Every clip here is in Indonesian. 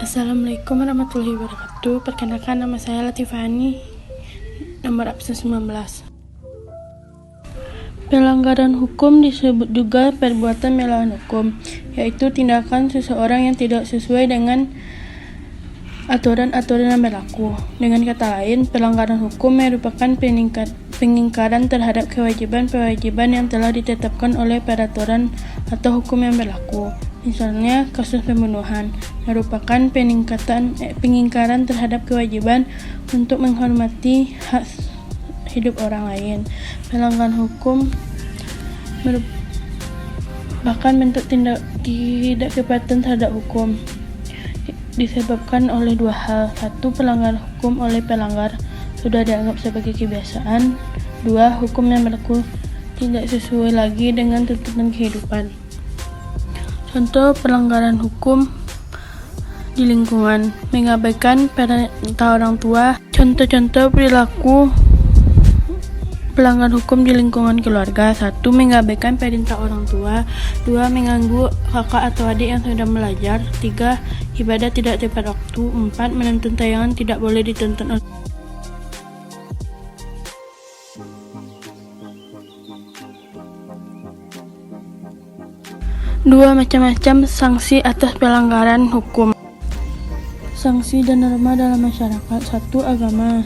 Assalamualaikum warahmatullahi wabarakatuh. Perkenalkan, nama saya Latifani, nomor absen 19. Pelanggaran hukum disebut juga perbuatan melawan hukum, yaitu tindakan seseorang yang tidak sesuai dengan aturan-aturan yang berlaku. Dengan kata lain, pelanggaran hukum merupakan pengingkaran terhadap kewajiban-kewajiban yang telah ditetapkan oleh peraturan atau hukum yang berlaku. Misalnya, kasus pembunuhan merupakan pengingkaran terhadap kewajiban untuk menghormati hak hidup orang lain. Pelanggaran hukum merupakan bentuk tindak tidak kepatuhan terhadap hukum, disebabkan oleh dua hal. Satu, pelanggaran hukum oleh pelanggar sudah dianggap sebagai kebiasaan. Dua, hukum yang berlaku tidak sesuai lagi dengan tuntutan kehidupan. Contoh pelanggaran hukum di lingkungan: mengabaikan perintah orang tua. Contoh-contoh perilaku pelanggaran hukum di lingkungan keluarga: 1. Mengabaikan perintah orang tua. 2. Mengganggu kakak atau adik yang sedang belajar. 3. Ibadah tidak tepat waktu. 4. Menonton tayangan tidak boleh ditonton oleh Dua, macam-macam sanksi atas pelanggaran hukum. Sanksi dan norma dalam masyarakat. 1. Agama.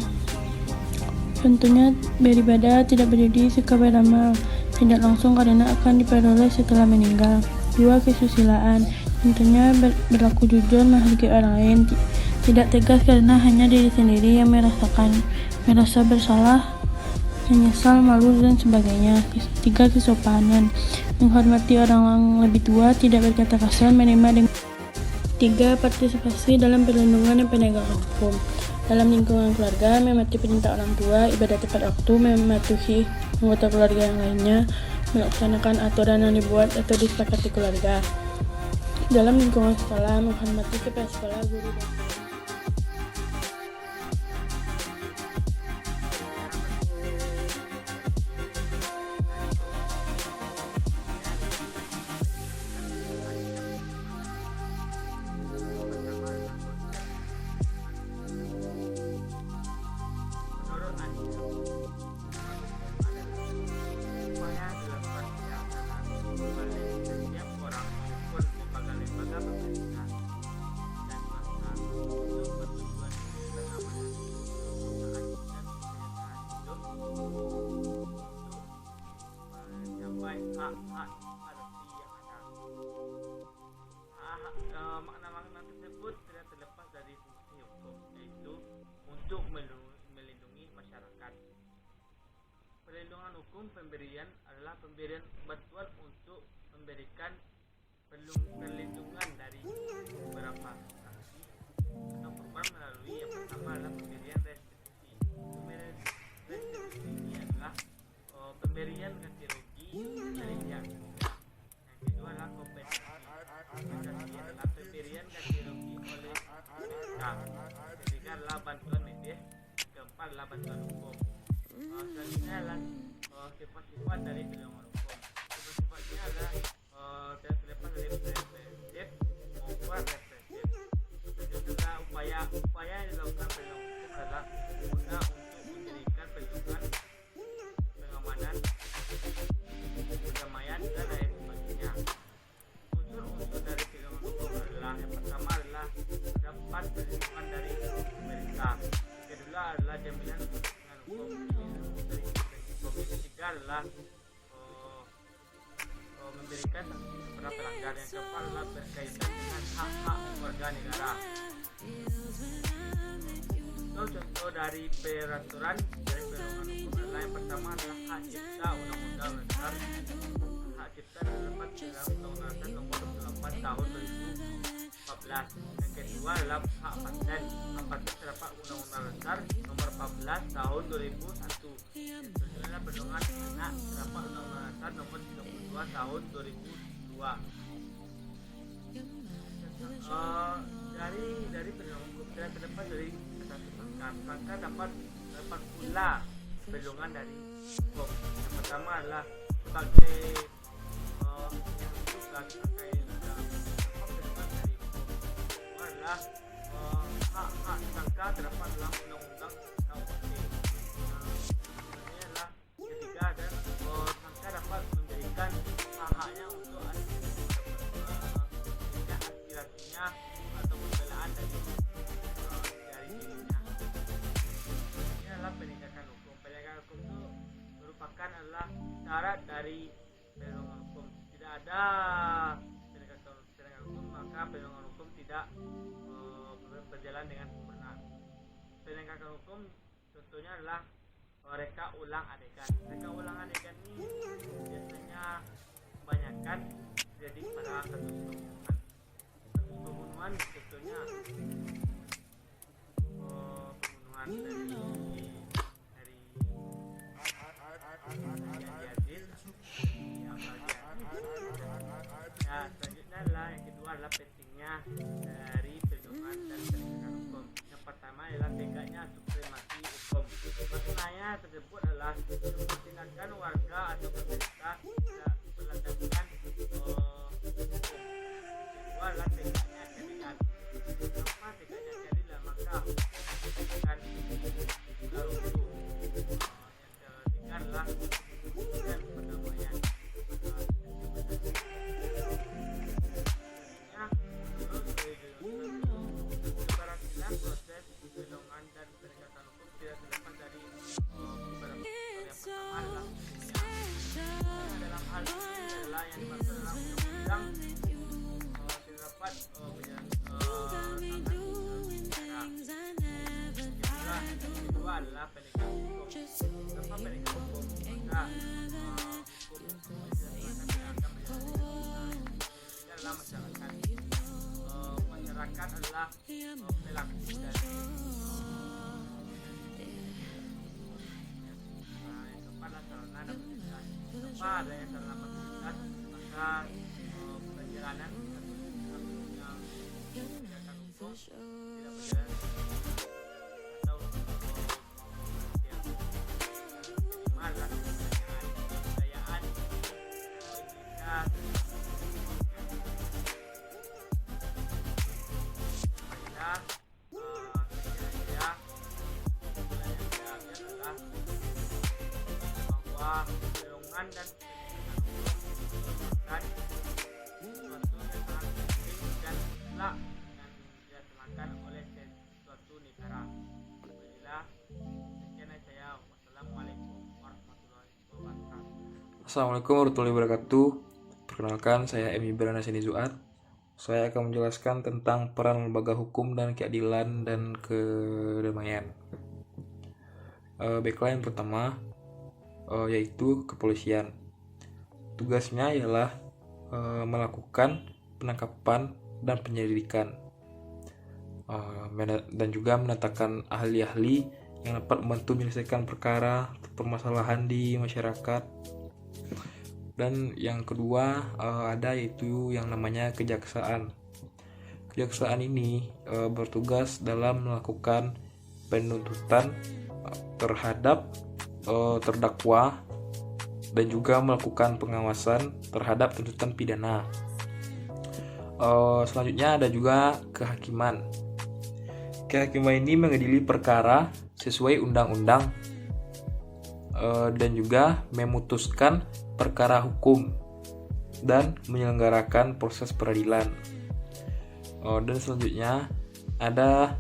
Contohnya beribadah, tidak berjudi, sikap beramal tidak langsung karena akan diperoleh setelah meninggal. 2. Kesusilaan. Contohnya berlaku jujur, menghargai orang lain, tidak tegas karena hanya diri sendiri yang merasa bersalah, menyesal, malu, dan sebagainya. 3. Kesopanan. Menghormati orang yang lebih tua, tidak berkata kasar, menerima dengan 3. Partisipasi dalam perlindungan dan penegakan hukum. Dalam lingkungan keluarga, mematuhi perintah orang tua, ibadah tepat waktu, mematuhi anggota keluarga yang lainnya, melaksanakan aturan yang dibuat atau disepakati keluarga. Dalam lingkungan sekolah, menghormati kepala sekolah, guru, dan makna-makna tersebut tidak terlepas dari fungsi hukum, yaitu untuk melindungi masyarakat. Perlindungan hukum pemberian adalah pemberian bantuan untuk memberikan perlindungan dari beberapa sanksi atau perubahan melalui yang pertama adalah pemberian restitusi. Pemberian restitusi ini adalah pemberian ganti rugi dari pihak ketiga. Yang kedua adalah kompensasi. Kompensasi adalah pemberian ganti rugi oleh mereka. Ketiga adalah bantuan medis. Keempat adalah bantuan hukum. Selanjutnya adalah sifat-sifat dari perlindungan hukum. Sifat-sifatnya adalah terlepas dari preventif maupun represif. Selanjutnya upaya yang dilakukan perlindungan hukum adalah guna untuk memberikan perlindungan, pengamanan, perdamaian, dan lain sebagainya. Unsur-unsur dari perlindungan hukum adalah: yang pertama adalah dapat perlindungan dari pemerintah. Yang kedua adalah jaminan perlindungan hukum dari Yang ketiga adalah memberikan sanksi kepada pelanggar. Yang keempat adalah berkaitan dengan hak-hak warga negara. Contoh dari peraturan dari perlindungan hukum adalah: yang pertama adalah hak cipta, Undang-Undang Dasar. Hak cipta terdapat dalam Undang-Undang Dasar Nomor 28 Tahun 2014. Yang kedua adalah hak paten. Hak paten terdapat Undang-Undang Dasar Nomor 14 Tahun 2001. Selanjutnya perlindungan anak terdapat Undang-Undang Dasar Nomor 32 Tahun 2002. Dari perlindungan hukum tidak terdapat dari maka dapat pula perlindungan dari hukum. Yang pertama adalah sebagai yang suka terkait dengan perlindungan dari hukum. adalah hak-hak tersangka terdapat dalam undang-undang KUHP. Ini adalah ketiga, dan tersangka dapat memberikan hak-haknya untuk aspirasinya atau pembelaan dari dirinya. Ini adalah penegakan hukum. Penegakan hukum itu merupakan adalah syarat dari perlindungan hukum. Tidak ada penegakan hukum, maka perlindungan hukum tidak berjalan dengan benar. Penegakan hukum contohnya adalah reka ulang adegan. Reka ulang adegan ini biasanya kebanyakan terjadi pada kasus pembunuhan. Kasus pembunuhan contohnya pembunuhan dari Yazid, yang selanjutnya adalah yang kedua adalah pentingnya dari perlindungan dan penegakan hukum. Yang pertama adalah tegaknya supremasi hukum. Maknanya tersebut adalah tindakan warga atau pemerintah tidak berlandaskan hukum. Kedua adalah tegaknya keadilan. Kenapa tegaknya keadilan? Maka akan berlaku. Yang ketiga adalah dan perdamaian. Keberhasilan proses perlindungan dan penegakan hukum tidak terlepas dari beberapa faktor. Yang pertama adalah dalam hal ini adalah yang dimaksud dalam undang-undang terdapat kedua adalah penegakan hukum. Tanpa penegakan hukum maka hukum adalah masyarakat. Masyarakat adalah pelaku dari yang keempat adalah sarana dan fasilitas. Tanpa adanya sarana fasilitas maka perjalanan yang penegakan hukum tidak berjalan atau yang kelima adalah kebudayaan Indonesia. Perlindungan dan penegakan hukum merupakan suatu yang sangat penting dan mutlak yang dilaksanakan oleh suatu negara. Alhamdulillah, sekian dari saya. Wassalamualaikum warahmatullahi wabarakatuh. Assalamualaikum warahmatullahi wabarakatuh. Perkenalkan, saya Emi Branasini Zuat. Saya akan menjelaskan tentang peran lembaga hukum dan keadilan dan kedamaian. Baiklah, yang pertama yaitu kepolisian. Tugasnya ialah melakukan penangkapan dan penyelidikan dan juga mendatangkan ahli-ahli yang dapat membantu menyelesaikan perkara atau permasalahan di masyarakat. Dan yang kedua ada yaitu yang namanya kejaksaan. Kejaksaan ini bertugas dalam melakukan penuntutan terhadap terdakwa dan juga melakukan pengawasan terhadap tuntutan pidana. Selanjutnya ada juga kehakiman. Kehakiman ini mengadili perkara sesuai undang-undang dan juga memutuskan perkara hukum dan menyelenggarakan proses peradilan. Dan selanjutnya ada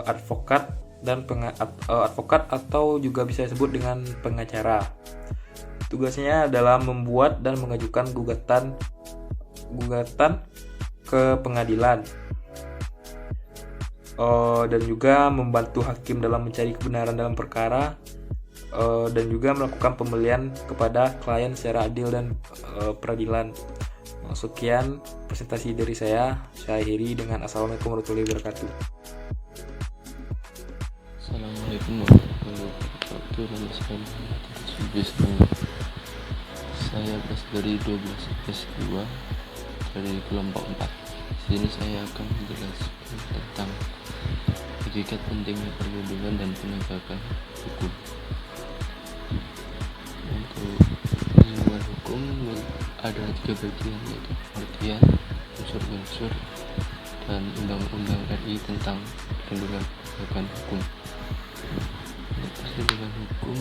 advokat dan advokat atau juga bisa disebut dengan pengacara. Tugasnya adalah membuat dan mengajukan gugatan ke pengadilan dan juga membantu hakim dalam mencari kebenaran dalam perkara dan juga melakukan pembelian kepada klien secara adil dan peradilan. Sekian presentasi dari saya akhiri dengan assalamualaikum warahmatullahi wabarakatuh. Assalamualaikum warahmatullahi wabarakatuh. Nama saya Muhammad Subisno. Saya berasal dari 12 S2 dari kelompok 4. Di sini saya akan menjelaskan tentang hakikat pentingnya perlindungan dan penegakan hukum. Untuk perlindungan hukum ada 3 bagian, yaitu pengertian, unsur-unsur, dan Undang-Undang RI tentang perlindungan penegakan hukum. Untuk perlindungan hukum,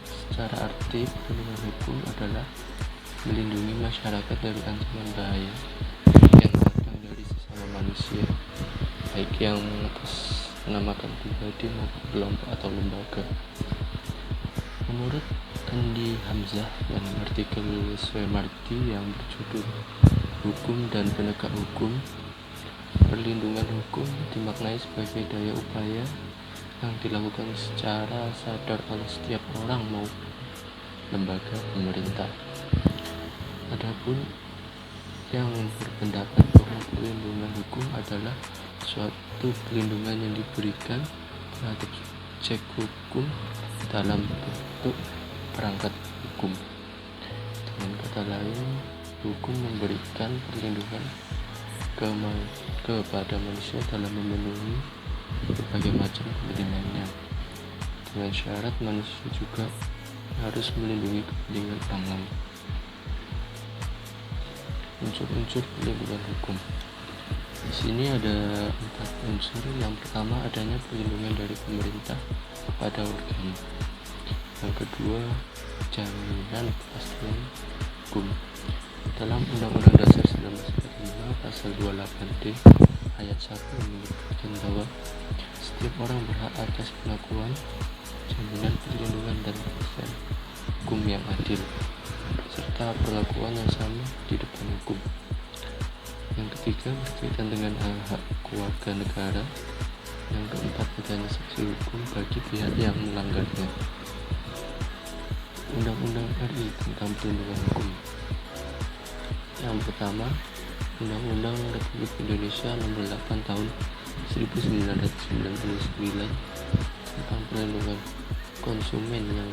secara arti perlindungan hukum adalah melindungi masyarakat dari ancaman bahaya yang datang dari sesama manusia, baik yang mengatasnamakan pribadi maupun kelompok atau lembaga. Menurut Andi Hamzah dan artikel Suemardi yang berjudul Hukum dan Penegak Hukum, perlindungan hukum dimaknai sebagai daya upaya yang dilakukan secara sadar oleh setiap orang maupun lembaga pemerintah. Adapun yang berpendapat bahwa perlindungan hukum adalah suatu perlindungan yang diberikan terhadap subjek hukum dalam bentuk perangkat hukum. Dengan kata lain, hukum memberikan perlindungan kepada manusia dalam memenuhi berbagai macam kepentingannya, dengan syarat manusia juga harus melindungi kepentingan orang lain. Unsur-unsur perlindungan hukum. Di sini ada 4 unsur. Yang pertama, adanya perlindungan dari pemerintah kepada warganya. Yang kedua, jaminan kepastian hukum. Dalam Undang-Undang Dasar 1945 Pasal 28D ayat 1 menyebutkan bahwa setiap orang berhak atas pengakuan, jaminan perlindungan dan kepastian hukum yang adil, serta perlakuan yang sama di depan hukum. Yang ketiga, berkaitan dengan hak keluarga negara. Yang keempat, adanya sanksi hukum bagi pihak yang melanggarnya. Undang-Undang RI tentang perlindungan hukum. Yang pertama, Undang-Undang Republik Indonesia Nomor 8 Tahun 1999 tentang perlindungan konsumen, yang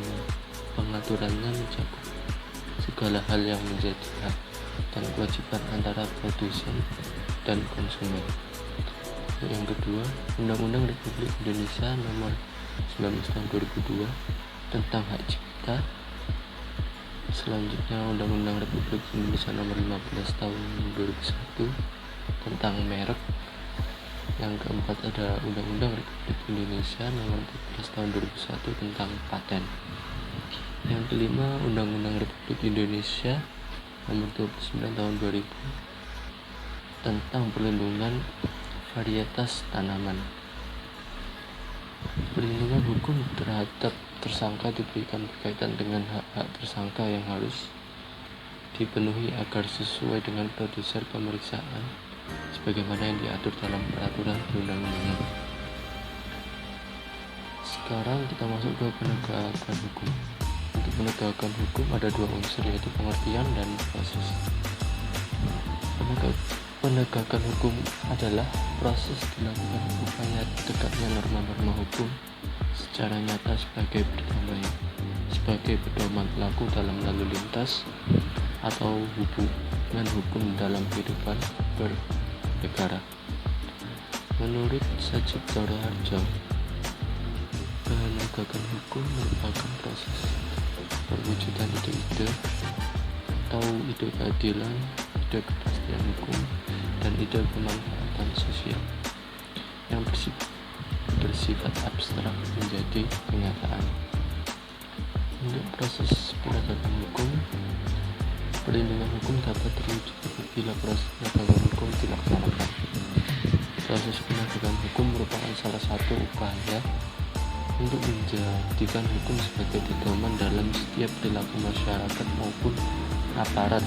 pengaturannya mencakup segala hal yang menjadi hak dan kewajiban antara produsen dan konsumen. Yang kedua, Undang-Undang Republik Indonesia Nomor 19 Tahun 2002 tentang hak cipta. Selanjutnya, Undang-Undang Republik Indonesia Nomor 15 Tahun 2001 tentang merek. Yang keempat, ada Undang-Undang Republik Indonesia Nomor 14 Tahun 2001 tentang paten. Yang kelima, Undang-Undang Republik Indonesia Nomor 29 Tahun 2000 tentang perlindungan varietas tanaman. Perlindungan hukum terhadap tersangka diberikan berkaitan dengan hak-hak tersangka yang harus dipenuhi agar sesuai dengan prosedur pemeriksaan sebagaimana yang diatur dalam peraturan perundang-undangan. Sekarang kita masuk ke penegakan hukum. Untuk penegakan hukum ada 2 unsur, yaitu pengertian dan proses. Penegakan hukum adalah proses dilakukan upaya tegaknya norma-norma hukum secara nyata sebagai pedoman pelaku dalam lalu lintas atau hubungan hukum dalam kehidupan bernegara. Menurut Sajipto Raharjo, penegakan hukum merupakan proses perwujudan ide-ide atau ide keadilan, ide kepastian hukum, dan ide kemanfaatan sosial yang bersifat abstrak menjadi kenyataan. Untuk proses penegakan hukum, perlindungan hukum dapat terwujud apabila proses penegakan hukum dilaksanakan. Proses penegakan hukum merupakan salah satu upaya untuk menjadikan hukum sebagai pedoman dalam setiap perilaku masyarakat maupun aparat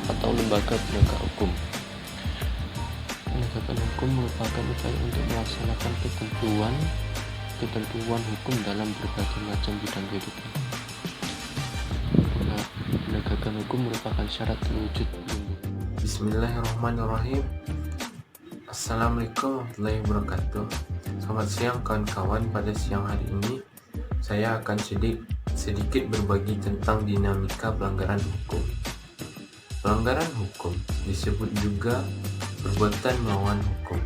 atau lembaga penegak hukum. Penegakan hukum merupakan upaya untuk melaksanakan ketentuan hukum dalam berbagai macam bidang kehidupan. Penegakan hukum merupakan syarat terwujud perlindungan. Bismillahirrahmanirrahim. Assalamualaikum warahmatullahi wabarakatuh. Selamat siang kawan-kawan. Pada siang hari ini saya akan sedikit berbagi tentang dinamika pelanggaran hukum. Pelanggaran hukum disebut juga perbuatan melawan hukum,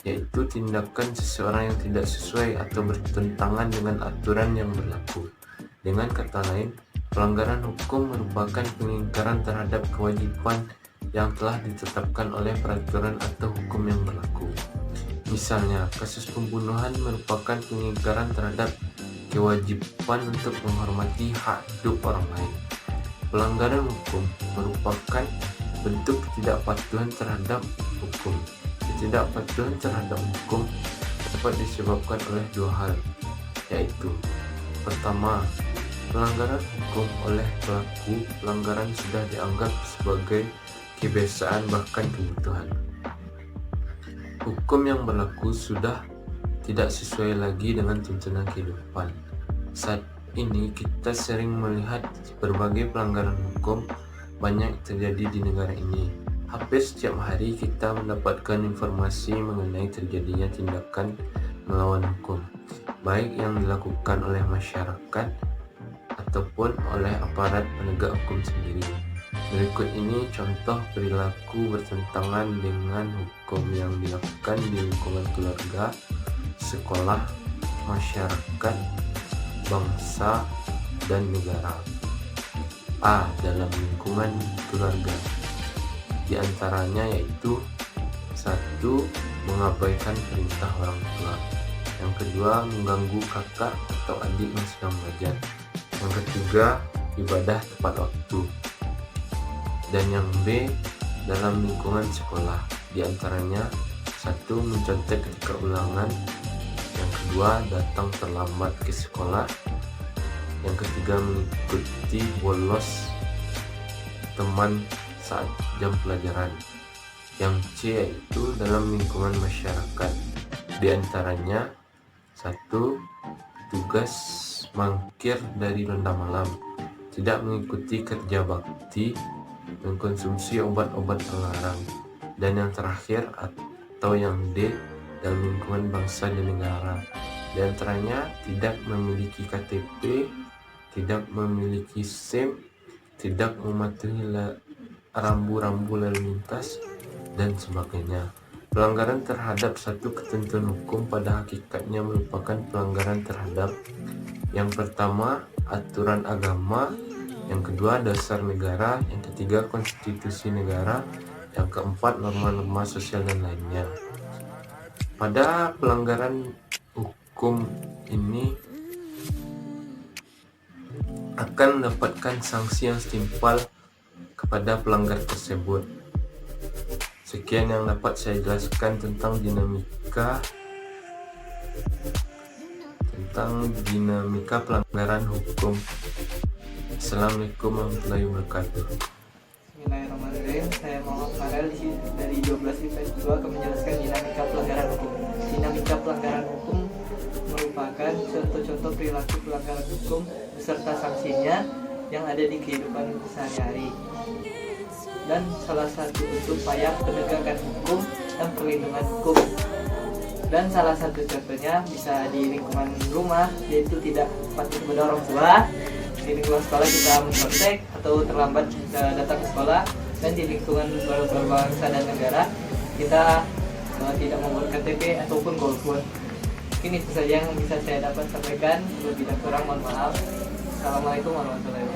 yaitu tindakan seseorang yang tidak sesuai atau bertentangan dengan aturan yang berlaku. Dengan kata lain, pelanggaran hukum merupakan pengingkaran terhadap kewajiban yang telah ditetapkan oleh peraturan atau hukum yang berlaku. Misalnya, kasus pembunuhan merupakan pengingkaran terhadap kewajiban untuk menghormati hak hidup orang lain. Pelanggaran hukum merupakan bentuk ketidakpatuhan terhadap hukum. Ketidakpatuhan terhadap hukum dapat disebabkan oleh dua hal, yaitu pertama, pelanggaran hukum oleh pelaku pelanggaran sudah dianggap sebagai kebiasaan bahkan kebutuhan. Hukum yang berlaku sudah tidak sesuai lagi dengan tuntunan kehidupan. Saat ini kita sering melihat berbagai pelanggaran hukum banyak terjadi di negara ini. Hampir setiap hari kita mendapatkan informasi mengenai terjadinya tindakan melawan hukum, baik yang dilakukan oleh masyarakat ataupun oleh aparat penegak hukum sendiri. Berikut ini contoh perilaku bertentangan dengan hukum yang dilakukan di lingkungan keluarga, sekolah, masyarakat, bangsa, dan negara. A. Dalam lingkungan keluarga. Di antaranya yaitu 1. Mengabaikan perintah orang tua. Yang kedua, mengganggu kakak atau adik yang sedang belajar. Yang ketiga, ibadah tepat waktu. Dan yang B, dalam lingkungan sekolah. Di antaranya 1. Mencontek ketika ulangan. Yang kedua, datang terlambat ke sekolah. Yang ketiga, mengikuti bolos teman saat jam pelajaran. Yang C yaitu dalam lingkungan masyarakat. Di antaranya 1. Tugas mangkir dari ronda malam, tidak mengikuti kerja bakti, mengkonsumsi obat-obat terlarang. Dan yang terakhir atau yang D, dalam lingkungan bangsa dan negara. Di antaranya tidak memiliki KTP, tidak memiliki SIM, tidak mematuhi rambu-rambu lalu lintas, dan sebagainya. Pelanggaran terhadap satu ketentuan hukum pada hakikatnya merupakan pelanggaran terhadap yang pertama, aturan agama, yang kedua, dasar negara, yang ketiga, konstitusi negara, yang keempat, norma-norma sosial dan lainnya. Pada pelanggaran hukum ini akan mendapatkan sanksi yang setimpal kepada pelanggar tersebut. Sekian yang dapat saya jelaskan tentang dinamika pelanggaran hukum. Assalamualaikum warahmatullahi wabarakatuh. Bismillahirrahmanirrahim. Saya Muhammad Farel dari 12 IPS 2 akan menjelaskan dinamika pelanggaran hukum. Dinamika pelanggaran hukum merupakan contoh-contoh perilaku pelanggaran hukum beserta sanksinya yang ada di kehidupan sehari-hari, dan salah satu bentuk upaya penegakan hukum dan perlindungan hukum. Dan salah satu contohnya bisa di lingkungan rumah, yaitu tidak patuh kepada orang tua. Di lingkungan sekolah kita mencontek atau terlambat datang ke sekolah, dan di lingkungan berbangsa dan negara kita tidak membuat KTP ataupun golput. Mungkin itu saja yang bisa saya dapat sampaikan. Lebih dan kurang mohon maaf. Assalamualaikum warahmatullahi wabarakatuh.